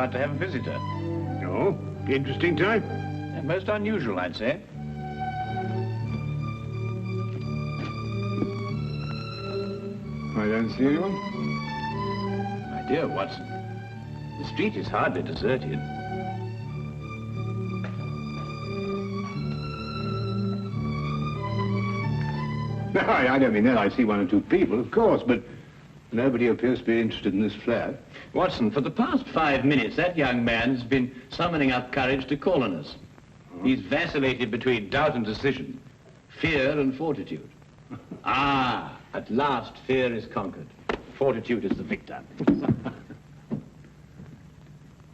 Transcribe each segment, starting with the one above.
about to have a visitor. Oh, interesting type. Most unusual, I'd say. I don't see anyone. My dear Watson, the street is hardly deserted. No, I don't mean that. I see one or two people, of course, but nobody appears to be interested in this flat. Watson, for the past 5 minutes, that young man's been summoning up courage to call on us. He's vacillated between doubt and decision, fear and fortitude. Ah, at last fear is conquered. Fortitude is the victor.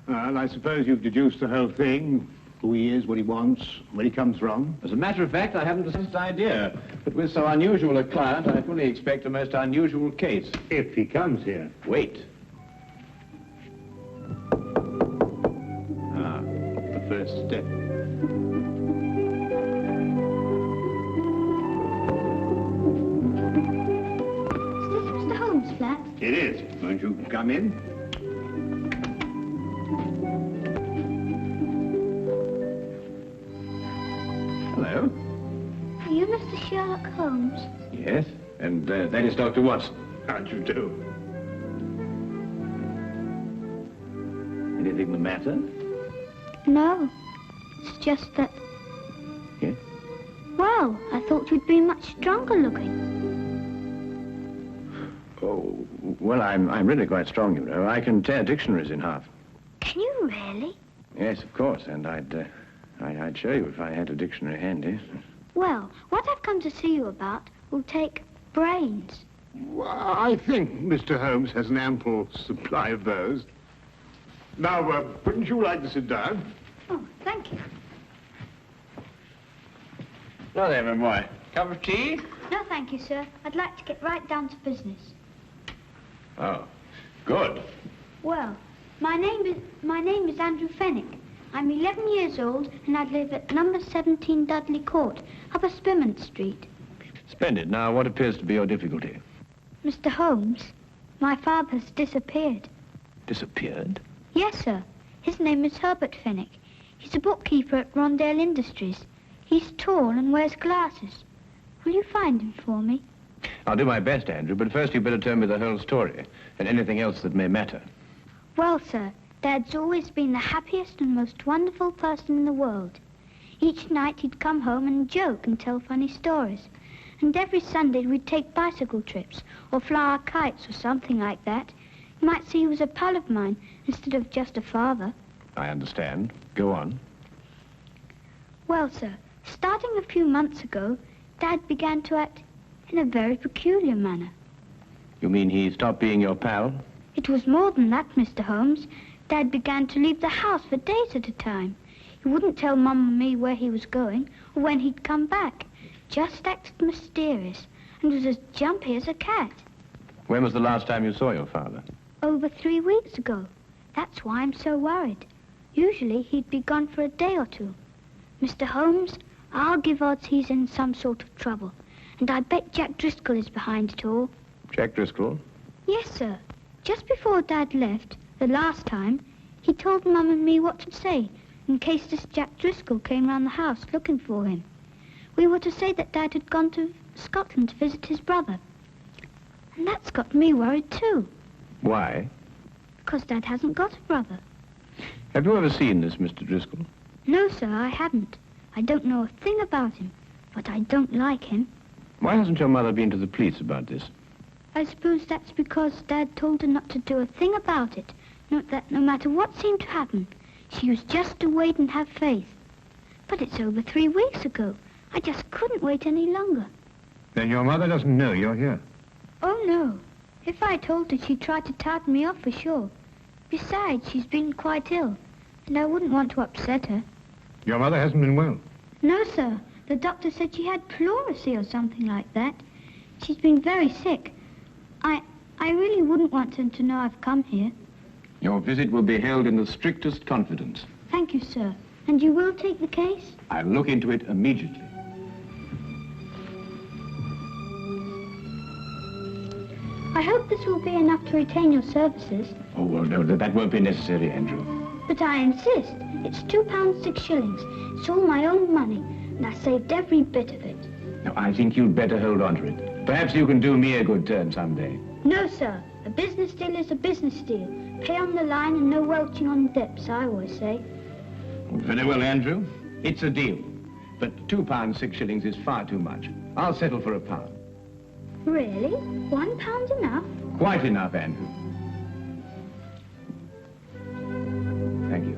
Well, I suppose you've deduced the whole thing. Who he is, what he wants, where he comes from. As a matter of fact, I haven't the slightest idea. But with so unusual a client, I fully expect a most unusual case. If he comes here. Wait. Ah, the first step. Is this Mr. Holmes' flat? It is. Won't you come in? Hello. Are you Mr. Sherlock Holmes? Yes, and that is Dr. Watson. How'd you do? Anything the matter? No. It's just that... Yes? Well, I thought you'd be much stronger looking. Oh, well, I'm really quite strong, you know. I can tear dictionaries in half. Can you really? Yes, of course, and I'd show you if I had a dictionary handy. Well, what I've come to see you about will take brains. Well, I think Mr. Holmes has an ample supply of those. Now, wouldn't you like to sit down? Oh, thank you. Well, there, my boy. Cup of tea? No, thank you, sir. I'd like to get right down to business. Oh, good. Well, my name is Andrew Fenwick. I'm 11 years old, and I live at number 17 Dudley Court, Upper Spimment Street. Splendid. Now, what appears to be your difficulty? Mr. Holmes, my father has disappeared. Disappeared? Yes, sir. His name is Herbert Fenwick. He's a bookkeeper at Rondale Industries. He's tall and wears glasses. Will you find him for me? I'll do my best, Andrew, but first you'd better tell me the whole story and anything else that may matter. Well, sir, Dad's always been the happiest and most wonderful person in the world. Each night he'd come home and joke and tell funny stories. And every Sunday we'd take bicycle trips or fly our kites or something like that. You might see he was a pal of mine instead of just a father. I understand. Go on. Well, sir, starting a few months ago, Dad began to act in a very peculiar manner. You mean he stopped being your pal? It was more than that, Mr. Holmes. Dad began to leave the house for days at a time. He wouldn't tell Mum and me where he was going or when he'd come back. Just acted mysterious and was as jumpy as a cat. When was the last time you saw your father? Over 3 weeks ago. That's why I'm so worried. Usually he'd be gone for a day or two. Mr. Holmes, I'll give odds he's in some sort of trouble. And I bet Jack Driscoll is behind it all. Jack Driscoll? Yes, sir. Just before Dad left, the last time, he told Mum and me what to say in case this Jack Driscoll came round the house looking for him. We were to say that Dad had gone to Scotland to visit his brother. And that's got me worried too. Why? Because Dad hasn't got a brother. Have you ever seen this Mr. Driscoll? No, sir, I haven't. I don't know a thing about him, but I don't like him. Why hasn't your mother been to the police about this? I suppose that's because Dad told her not to do a thing about it. That no matter what seemed to happen, she was just to wait and have faith. But it's over 3 weeks ago. I just couldn't wait any longer. Then your mother doesn't know you're here? Oh, no. If I told her, she'd try to tartan me off for sure. Besides, she's been quite ill, and I wouldn't want to upset her. Your mother hasn't been well? No, sir. The doctor said she had pleurisy or something like that. She's been very sick. I really wouldn't want them to know I've come here. Your visit will be held in the strictest confidence. Thank you, sir. And you will take the case? I'll look into it immediately. I hope this will be enough to retain your services. Oh, well, no, that won't be necessary, Andrew. But I insist. It's £2 6 shillings. It's all my own money, and I saved every bit of it. Now, I think you'd better hold on to it. Perhaps you can do me a good turn someday. No, sir. A business deal is a business deal. Pay on the line and no welching on dips, I always say. Very well, Andrew. It's a deal. But £2 6 shillings is far too much. I'll settle for £1. Really? £1 enough? Quite enough, Andrew. Thank you.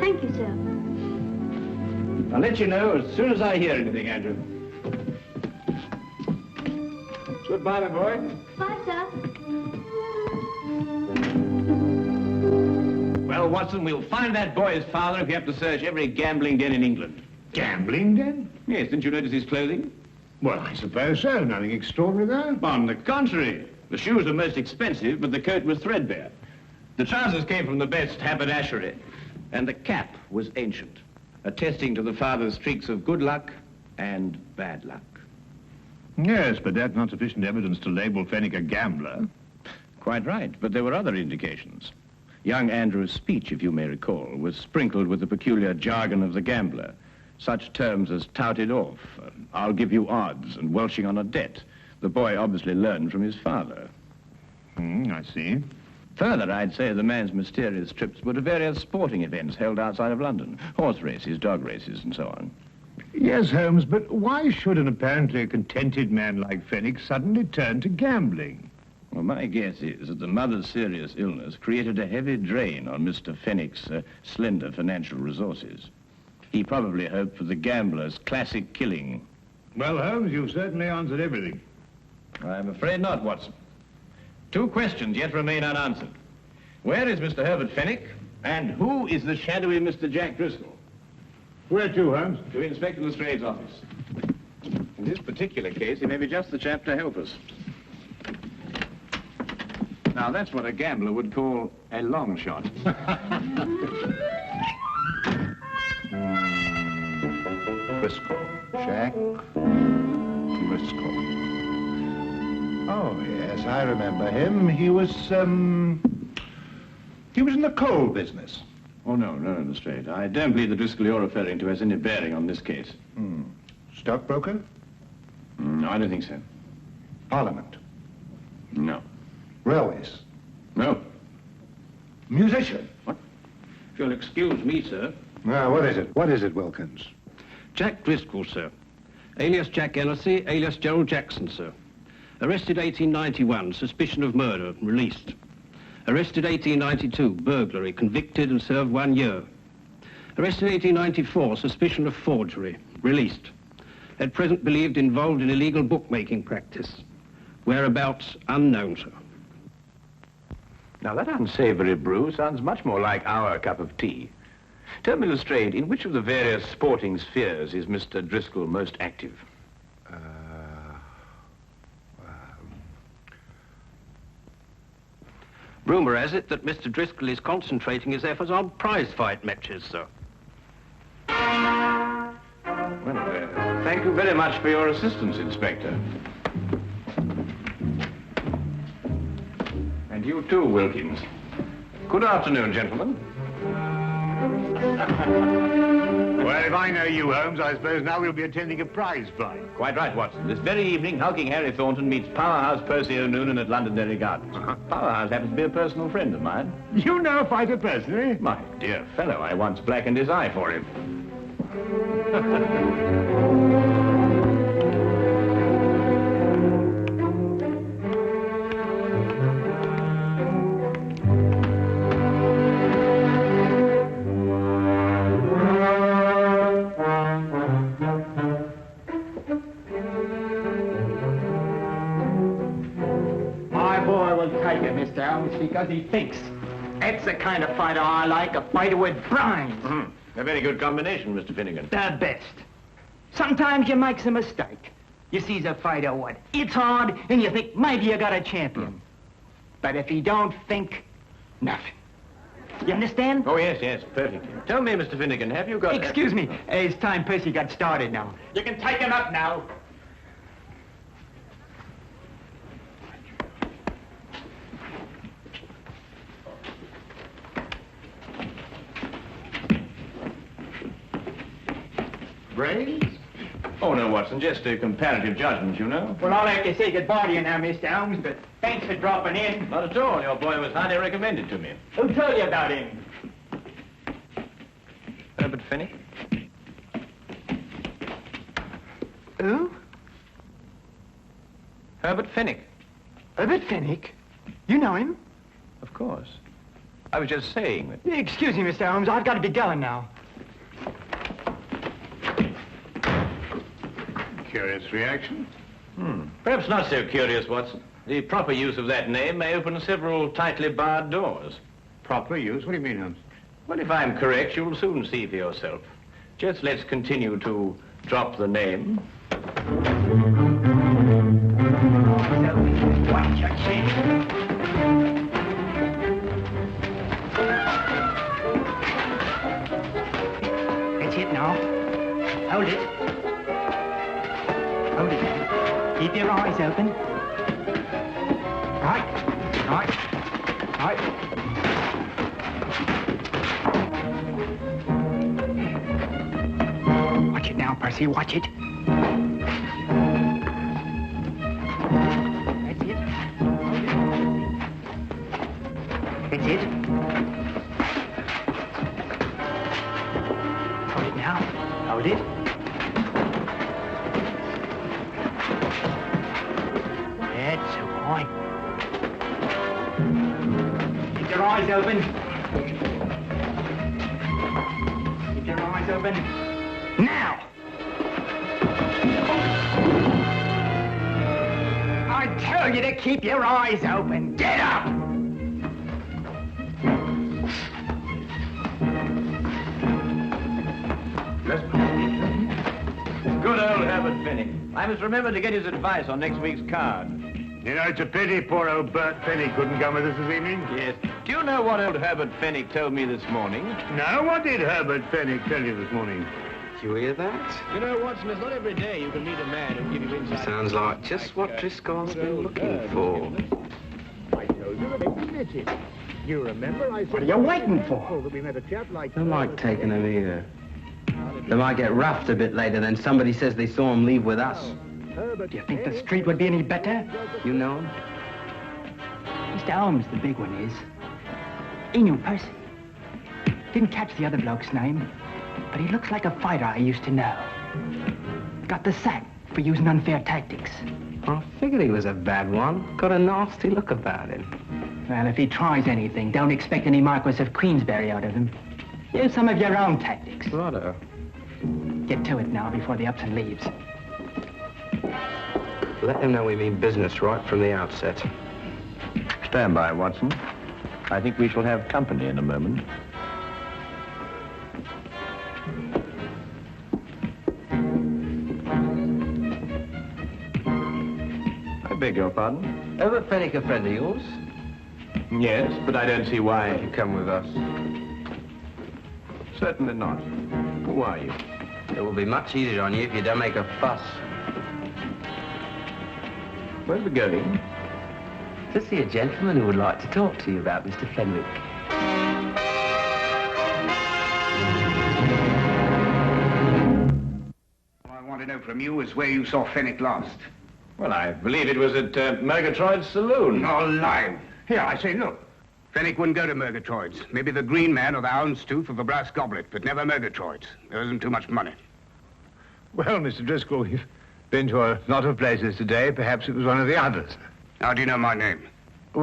Thank you, sir. I'll let you know as soon as I hear anything, Andrew. Goodbye, my boy. Bye, sir. Well, Watson, we'll find that boy's father if you have to search every gambling den in England. Gambling den? Yes, didn't you notice his clothing? Well, I suppose so. Nothing extraordinary there. On the contrary. The shoes were most expensive, but the coat was threadbare. The trousers came from the best haberdashery, and the cap was ancient, attesting to the father's streaks of good luck and bad luck. Yes, but that's not sufficient evidence to label Fenwick a gambler. Quite right, but there were other indications. Young Andrew's speech, if you may recall, was sprinkled with the peculiar jargon of the gambler. Such terms as touted off, I'll give you odds, and welching on a debt. The boy obviously learned from his father. I see. Further, I'd say the man's mysterious trips were to various sporting events held outside of London. Horse races, dog races, and so on. Yes, Holmes, but why should an apparently contented man like Fenwick suddenly turn to gambling? Well, my guess is that the mother's serious illness created a heavy drain on Mr. Fenwick's slender financial resources. He probably hoped for the gambler's classic killing. Well, Holmes, you've certainly answered everything. I'm afraid not, Watson. 2 questions yet remain unanswered. Where is Mr. Herbert Fenwick? And who is the shadowy Mr. Jack Driscoll? Where to, Holmes? To Inspector Lestrade's office. In this particular case, he may be just the chap to help us. Now, that's what a gambler would call a long shot. Driscoll. Jack Driscoll. Oh, yes, I remember him. He was in the coal business. Oh, no, Lestrade. I don't believe the Driscoll you're referring to has any bearing on this case. Stockbroker? No, I don't think so. Parliament? No. Railways? No. Musician? What? If you'll excuse me, sir. Now, what is it? What is it, Wilkins? Jack Driscoll, sir. Alias Jack Ellerslie, alias Gerald Jackson, sir. Arrested 1891, suspicion of murder, released. Arrested 1892, burglary, convicted and served 1 year. Arrested 1894, suspicion of forgery, released. At present believed involved in illegal bookmaking practice. Whereabouts unknown, sir. Now, that unsavory brew sounds much more like our cup of tea. Tell me, Lestrade, in which of the various sporting spheres is Mr. Driscoll most active? Rumour has it that Mr. Driscoll is concentrating his efforts on prize fight matches, sir. Well, thank you very much for your assistance, Inspector. And you too, Wilkins. Good afternoon, gentlemen. Well, if I know you, Holmes, I suppose now we'll be attending a prize fight. Quite right, Watson. This very evening, hulking Harry Thornton meets Powerhouse Percy O'Noonan at Londonderry Gardens. Powerhouse happens to be a personal friend of mine. You know a fighter personally? My dear fellow, I once blackened his eye for him. Because he thinks. That's the kind of fighter I like, a fighter with brains. A very good combination, Mr. Finnegan. The best. Sometimes you makes a mistake. You sees a fighter what hits hard, and you think maybe you got a champion. But if he don't think, nothing. You understand? Oh, yes, perfectly. Tell me, Mr. Finnegan, have you got... Excuse me. It's time Percy got started now. You can take him up now. Brains? Oh, no, Watson, just a comparative judgment, you know. Well, I'll have to say goodbye to you now, Mr. Holmes, but thanks for dropping in. Not at all. Your boy was highly recommended to me. Who told you about him? Herbert Fennick? Who? Herbert Fennick. Herbert Fennick? You know him? Of course. I was just saying that. Excuse me, Mr. Holmes, I've got to be going now. Curious reaction. Perhaps not so curious, Watson. The proper use of that name may open several tightly barred doors. Proper use? What do you mean, Holmes? Well, if I'm correct, you'll soon see for yourself. Just let's continue to drop the name. Watch your chin. That's it now. Hold it. Hold it. Keep your eyes open. Right. Watch it now, Percy. Watch it. That's it. That's it. Hold it now. Hold it. That's so fine. Keep your eyes open. Keep your eyes open. Now! I tell you to keep your eyes open. Get up! Good old Herbert Fennick. I must remember to get his advice on next week's card. You know, it's a pity poor old Bert Penny couldn't come with us this evening. Yes. Do you know what old Herbert Fennick told me this morning? No, what did Herbert Penny tell you this morning? Did you hear that? You know, Watson, it's not every day you can meet a man who'll give you insight. Sounds like just what Driscoll's been looking for. I told you that they admitted. You remember I said... What are you waiting for? That we met a chap like... Don't like taking them either. They might get roughed a bit later, then somebody says they saw him leave with us. Do you think the street would be any better? You know him? Mr. Holmes, the big one is. He knew Percy. Didn't catch the other bloke's name, but he looks like a fighter I used to know. Got the sack for using unfair tactics. I figured he was a bad one. Got a nasty look about him. Well, if he tries anything, don't expect any Marquis of Queensberry out of him. Use some of your own tactics. Righto. Get to it now before the Upton leaves. Let him know we mean business right from the outset. Stand by, Watson. I think we shall have company in a moment. I beg your pardon? Herbert Fennick a friend of yours? Yes, but I don't see why. You come with us. Certainly not. Who are you? It will be much easier on you if you don't make a fuss. Where are we going? To see a gentleman who would like to talk to you about Mr. Fenwick. All I want to know from you is where you saw Fenwick last. Well, I believe it was at Murgatroyd's saloon. No lie. Here, I say, look. Fenwick wouldn't go to Murgatroyd's. Maybe the Green Man or the Houndstooth or the Brass Goblet, but never Murgatroyd's. There isn't too much money. Well, Mr. Driscoll, we've been to a lot of places today. Perhaps it was one of the others. How do you know my name? You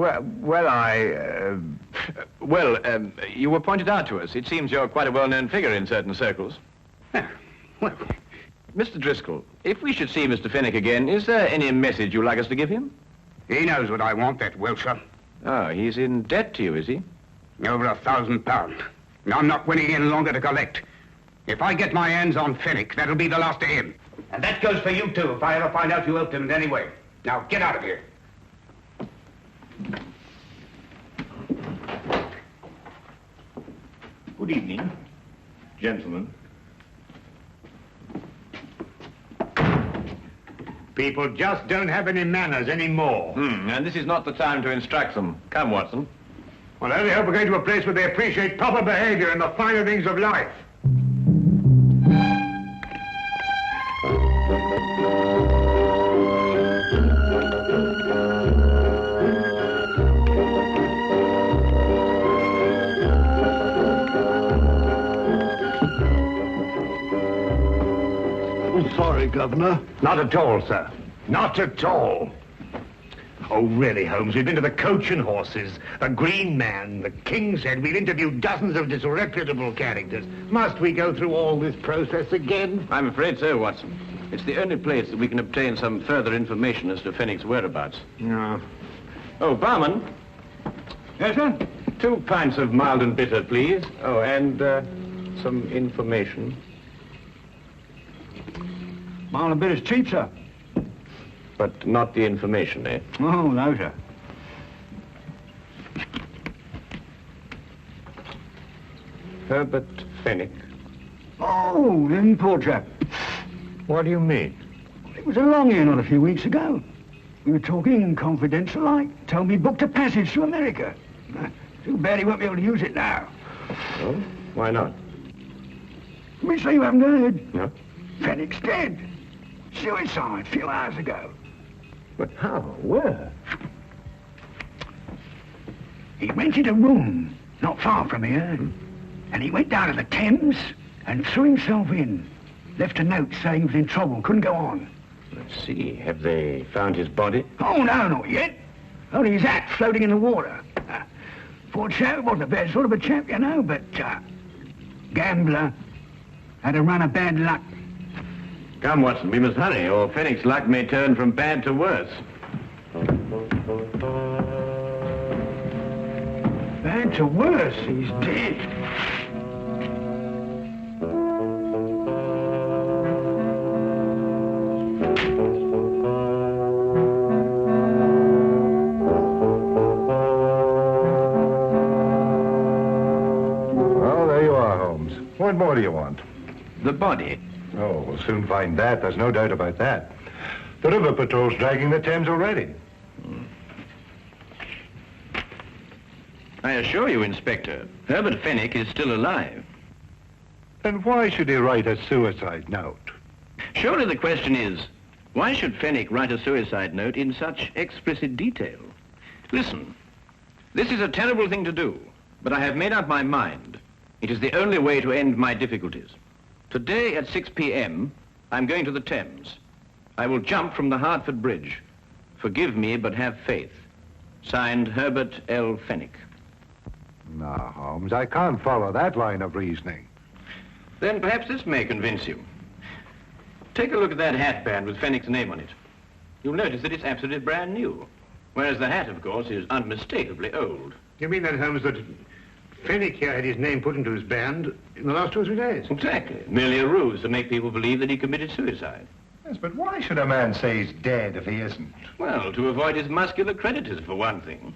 were pointed out to us. It seems you're quite a well-known figure in certain circles. Yeah, well, Mr. Driscoll, if we should see Mr. Fenwick again, is there any message you'd like us to give him? he knows what I want, that Wilshire. Oh, he's in debt to you, is he? Over £1,000. I'm not winning any longer to collect. If I get my hands on Fenwick, that'll be the last of him. And that goes for you, too, if I ever find out you helped him in any way. Now, get out of here. Good evening, gentlemen. People just don't have any manners anymore. And this is not the time to instruct them. Come, Watson. Well, I only hope we're going to a place where they appreciate proper behavior and the finer things of life. sorry, Governor. Not at all, sir. Not at all. Oh, really, Holmes, we've been to the Coach and Horses, the Green Man, the King's Head. We've interviewed dozens of disreputable characters. Must we go through all this process again? I'm afraid so, Watson. It's the only place that we can obtain some further information as to Fenwick's whereabouts. No. Oh, barman. Yes, sir? 2 pints of mild and bitter, please. Oh, and some information. Mild and bitter's cheap, sir. But not the information, eh? Oh, no, sir. Herbert Fenwick. Oh, the poor chap. What do you mean? It was along here not a few weeks ago. We were talking confidential like. Told me he booked a passage to America. Too bad he won't be able to use it now. Oh? Why not? We say you haven't heard. No. Fenwick's dead. Suicide a few hours ago. But how? Where? He rented a room not far from here. And he went down to the Thames and threw himself in. Left a note saying he was in trouble, couldn't go on. Let's see. Have they found his body? Oh, no, not yet. Only his hat floating in the water. Poor chap, wasn't a bad sort of a chap, you know, but gambler. Had a run of bad luck. Come, Watson, we must hurry, or Fenwick's luck may turn from bad to worse. Bad to worse, he's dead. Well, there you are, Holmes. What more do you want? The body. Oh, we'll soon find that. There's no doubt about that. The river patrol's dragging the Thames already. I assure you, Inspector, Herbert Fenwick is still alive. Then why should he write a suicide note? Surely the question is, why should Fenwick write a suicide note in such explicit detail? Listen, this is a terrible thing to do, but I have made up my mind. It is the only way to end my difficulties. Today at 6 p.m., I'm going to the Thames. I will jump from the Hertford Bridge. Forgive me, but have faith. Signed, Herbert L. Fenwick. No, Holmes, I can't follow that line of reasoning. Then perhaps this may convince you. Take a look at that hatband with Fenwick's name on it. You'll notice that it's absolutely brand new, whereas the hat, of course, is unmistakably old. You mean then, Holmes, that Fenwick here had his name put into his band in the last 2 or 3 days? Exactly. Merely a ruse to make people believe that he committed suicide. Yes, but why should a man say he's dead if he isn't? Well, to avoid his muscular creditors, for one thing.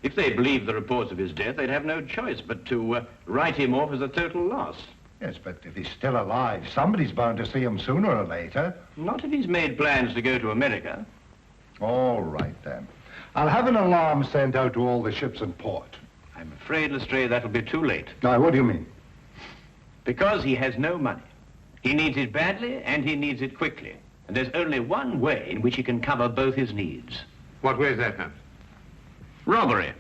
If they believed the reports of his death, they'd have no choice but to write him off as a total loss. Yes, but if he's still alive, somebody's bound to see him sooner or later. Not if he's made plans to go to America. All right, then. I'll have an alarm sent out to all the ships in port. I'm afraid, Lestrade, that'll be too late. Now, what do you mean? Because he has no money. He needs it badly, and he needs it quickly. And there's only one way in which he can cover both his needs. What way is that, Holmes? Robbery.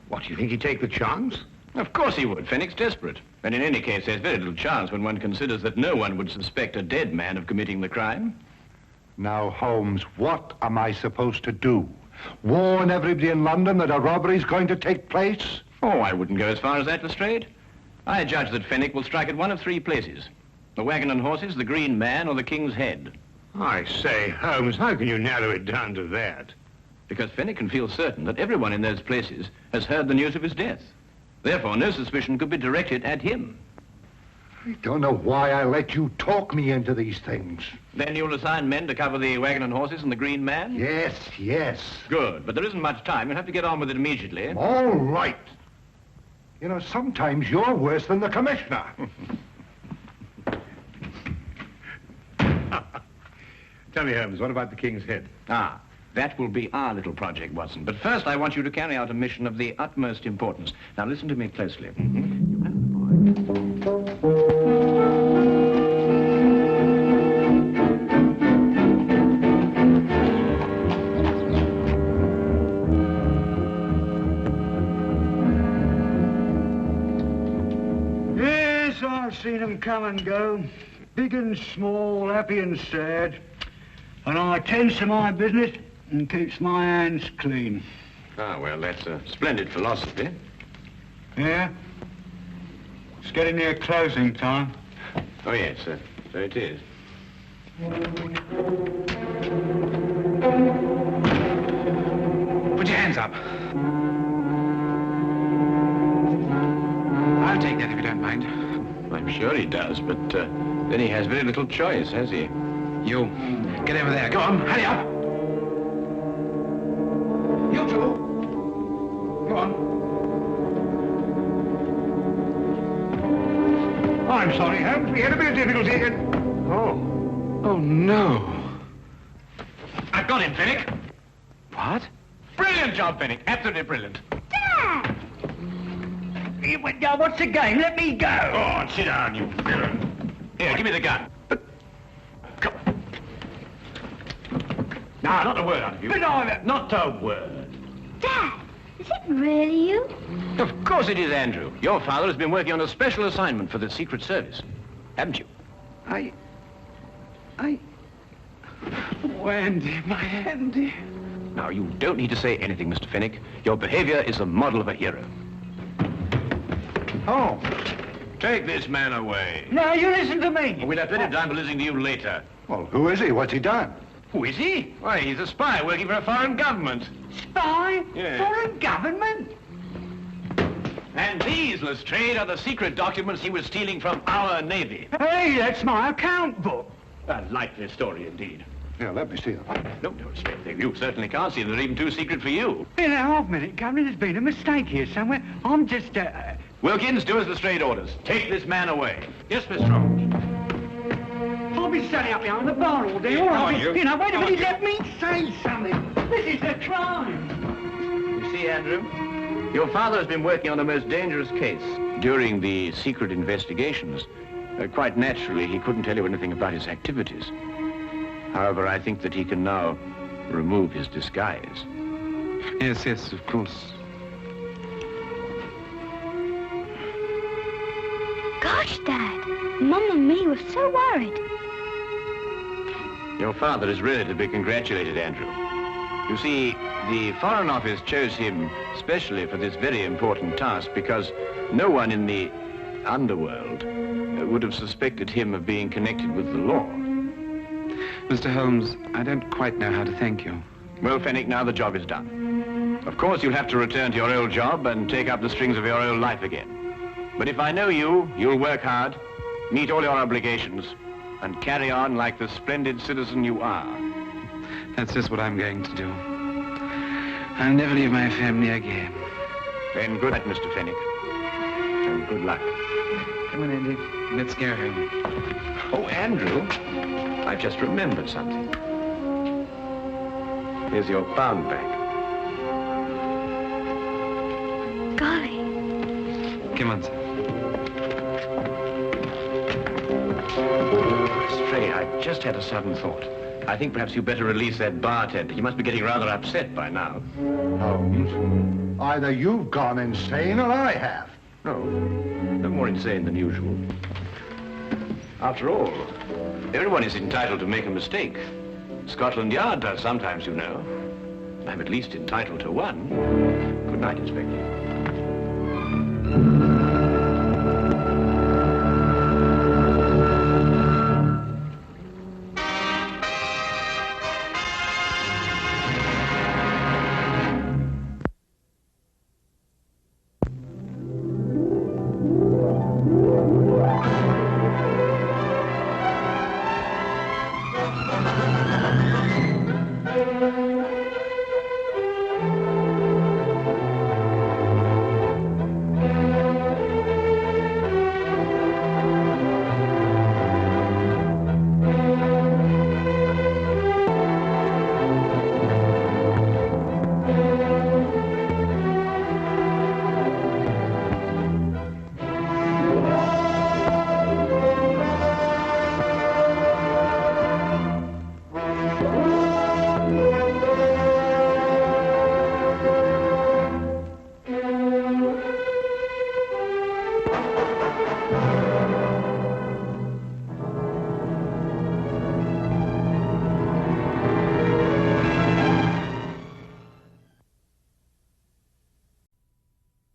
What, do you think he'd take the chance? Of course he would. Fenwick's desperate. And in any case, there's very little chance when one considers that no one would suspect a dead man of committing the crime. Now, Holmes, what am I supposed to do? Warn everybody in London that a robbery's going to take place? Oh, I wouldn't go as far as that, Lestrade. I judge that Fenwick will strike at one of 3 places. The Wagon and Horses, the Green Man, or the King's Head. I say, Holmes, how can you narrow it down to that? Because Fenwick can feel certain that everyone in those places has heard the news of his death. Therefore, no suspicion could be directed at him. I don't know why I let you talk me into these things. Then you'll assign men to cover the Wagon and Horses and the Green Man? Yes, yes. Good, but there isn't much time. You'll have to get on with it immediately. All right. You know, sometimes you're worse than the commissioner. Tell me, Holmes, what about the King's Head? Ah, that will be our little project, Watson. But first, I want you to carry out a mission of the utmost importance. Now, listen to me closely. You have the boy. Yes, I've seen them come and go. big and small, happy and sad. And I tends to my business and keeps my hands clean. Ah, well, that's a splendid philosophy. Yeah? It's getting near closing time. Oh, yes, sir. So it is. Put your hands up. I'll take that if you don't mind. I'm sure he does, but then he has very little choice, has he? You, get over there. Go on, hurry up. You two. Go on. I'm sorry, Holmes. We had a bit of difficulty in... Oh. Oh, no. I've got him, Fenwick. What? Brilliant job, Fenwick. Absolutely brilliant. Dad! What's the game? Let me go. Go on, sit down, you villain. Here, give me the gun. Come. Now, not a word out of you. But Not a word. Dad, is it really you? Of course it is, Andrew. Your father has been working on a special assignment for the Secret Service. Haven't you? Oh, Andy, my Andy. Now, you don't need to say anything, Mr. Fenwick. Your behavior is the model of a hero. Oh. Take this man away. No, you listen to me. We'll have plenty of time to listen to you later. Well, who is he? What's he done? Who is he? Why, he's a spy working for a foreign government. Spy? Yeah. Foreign government? And these, Lestrade, are the secret documents he was stealing from our Navy. Hey, that's my account book. A likely story, indeed. Yeah, let me see them. No, Lestrade, you certainly can't see them. They're even too secret for you. In a half-minute, Governor, there's been a mistake here somewhere. I'm just, Wilkins, do as Lestrade orders. Take this man away. Yes, Mr. Holmes. I'll be standing up behind the bar all day. All right. You know, wait a minute, let me say something. This is a crime. You see, Andrew, your father has been working on a most dangerous case. During the secret investigations, quite naturally, he couldn't tell you anything about his activities. However, I think that he can now remove his disguise. Yes, of course. Gosh, Dad, Mum and me were so worried. Your father is really to be congratulated, Andrew. You see, the Foreign Office chose him specially for this very important task because no one in the underworld would have suspected him of being connected with the law. Mr. Holmes, I don't quite know how to thank you. Well, Fenwick, now the job is done. Of course, you'll have to return to your old job and take up the strings of your old life again. But if I know you, you'll work hard, meet all your obligations, and carry on like the splendid citizen you are. That's just what I'm going to do. I'll never leave my family again. Then good night, Mr. Fenwick. And good luck. Come on, Andy. Let's go home. Oh, Andrew, I've just remembered something. Here's your pound bag. Golly. Come on, sir. Stray, I've just had a sudden thought. I think perhaps you'd better release that bartender. He must be getting rather upset by now. Holmes, either you've gone insane or I have. No more insane than usual. After all, everyone is entitled to make a mistake. Scotland Yard does sometimes, you know. I'm at least entitled to one. Good night, Inspector.